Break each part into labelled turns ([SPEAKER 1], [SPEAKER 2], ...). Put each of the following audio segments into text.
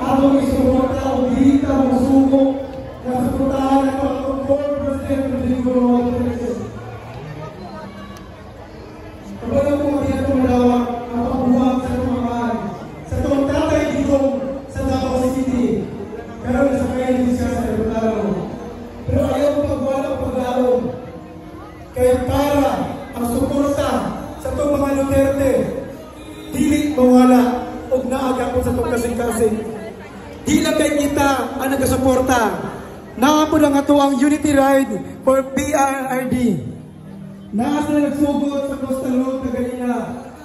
[SPEAKER 1] atong isuporta o dili ta masuko na suportahan ang atong former President Rodrigo Roa Duterte. Kabalo ko mga itong malawak ang pagbuwag sa itong mahal sa itong Tatay Digong sa Davao City. Pero nasa kaya din siya sa Rebutaro. Pero ayaw ko pagwala o paglaom. Kaya para ang suporta sa itong mga Duterte, dili mawala o naaga po sa itong kasing-kasing. Di lang kay kita ang nagasuporta. Naapod ang ato ang Unity Ride for PRRD. Naas na nagsugod sa Coastal Road na ganina.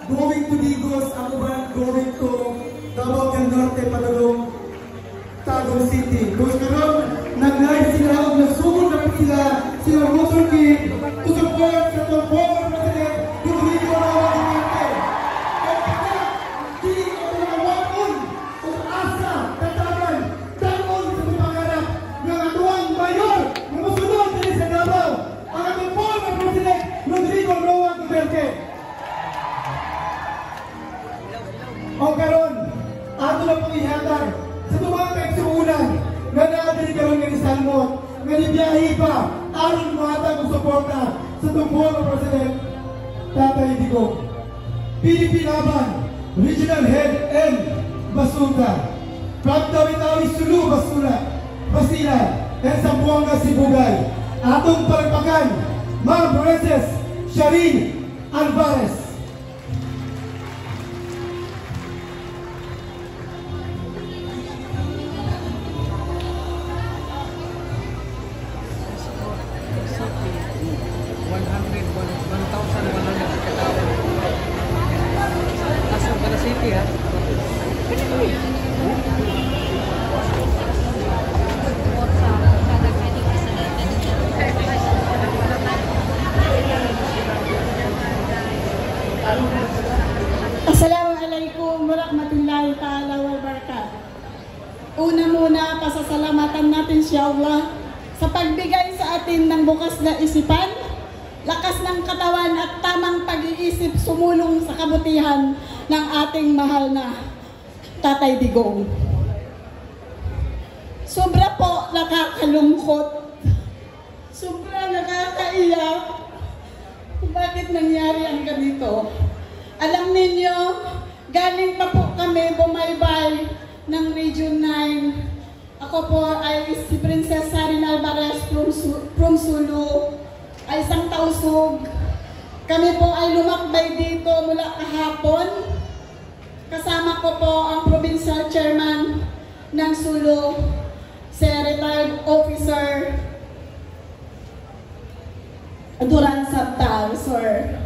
[SPEAKER 1] Going to Digos, ako ba going to Davao del Norte, Padalong, Tagum City. Kung karoon, nag-live sila o nagsugod na sila Motor King to support sa itong former President Rodrigo Roa Duterte. Di ko na wakon o asa, tatagan, tangon sa pangarap ng atuang mayor na masunod din sa Davao, ang ating former President Rodrigo Roa Duterte. O karon, ato na pong ihatag sa mga kaigsuunan na natin karon ng Salmon, nga nibiyahe pa aron mahatag ang suporta sa itong former President Tatay Digong. PDP Laban, Regional Head N. Basuta, from Tawi-Tawi Sulu Basila, and Zamboanga Sibugay. Atong palagpakan, Ma'am Princess Sharine Alvarez.
[SPEAKER 2] Assalamualaikum warahmatullahi ta'ala wabarakatuh. Una muna, pasasalamatan natin si Allah sa pagbigay sa atin ng bukas na isipan, lakas ng katawan at tamang pag-iisip sumulong sa kabutihan ng ating mahal na Tatay Digong. Sobra po nakakalungkot, sobra nakakaiyak. Bakit nangyari ang ganito? Alam ninyo, galing pa po kami bumaybay ng Region 9. Ako po ay si Princess Sharine Alvarez from Sulu, ay isang tausug. Kami po ay lumakbay dito mula kahapon. Kasama ko po ang Provincial Chairman ng Sulu, si Retired Officer Duran Sabtal, sir.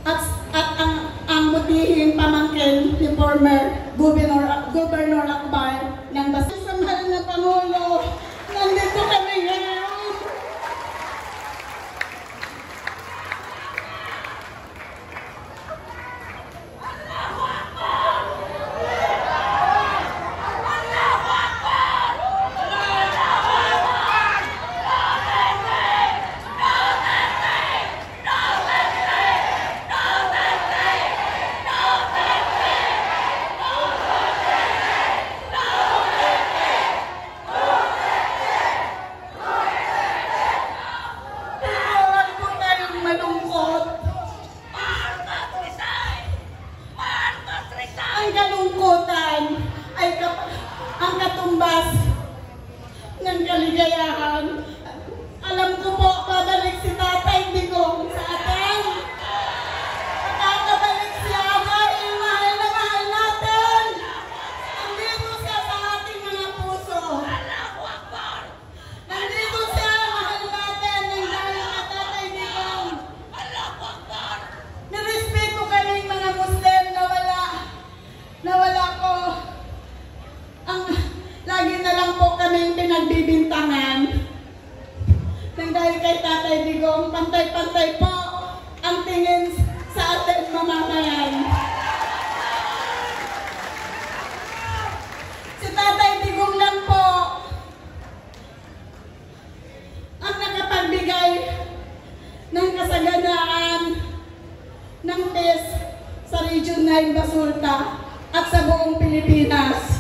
[SPEAKER 2] At ang mutihing pamangkin ni former Governor Akbar ng Basta. Sa mahal na Pangulo, nandito kami ngayon. Ang katumbas ng kaligayahan. Alam ko po, babalik si Tatay Digong sa atin. Makakabalik siya dahil mahal na mahal natin. Nandito siya sa ating mga puso. Nandito siya, mahal natin, ng dahil na Tatay Digong. Nirespeto kaming mga Muslim na wala ko. Lagi na lang po kaming pinagbibintangan. Nang dahil kay Tatay Digong, pantay-pantay po ang tingin sa ating mamamayan. Si Tatay Digong lang po ang nakapagbigay ng kasaganaan ng peace sa Region 9 Basulta at sa buong Pilipinas.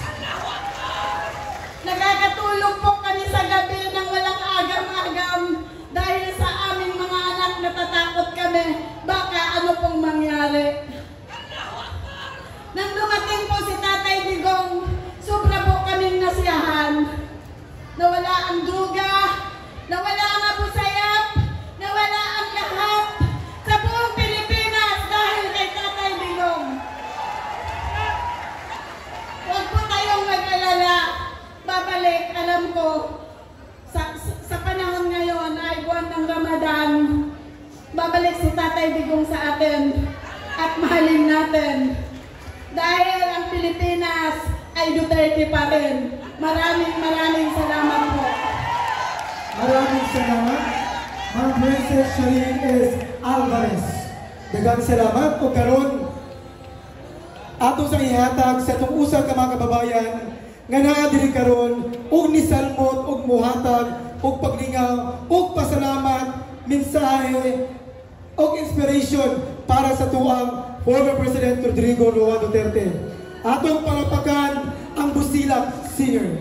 [SPEAKER 2] si Tatay Digong sa atin at mahalin natin. Dahil ang Pilipinas ay Duterte pa rin. Maraming salamat po.
[SPEAKER 1] Maraming salamat. Ang Princess Sharine S. Alvarez. Daghang salamat po karon atong sang ihatag sa itong usa ka mga kababayan nga naa diri karon ug nisalmot ug muhatag ug paglingaw ug pasalamat, mensahe ug inspiration para sa tuang former President Rodrigo Roa Duterte. Atong palapakan ang Busilak Singer.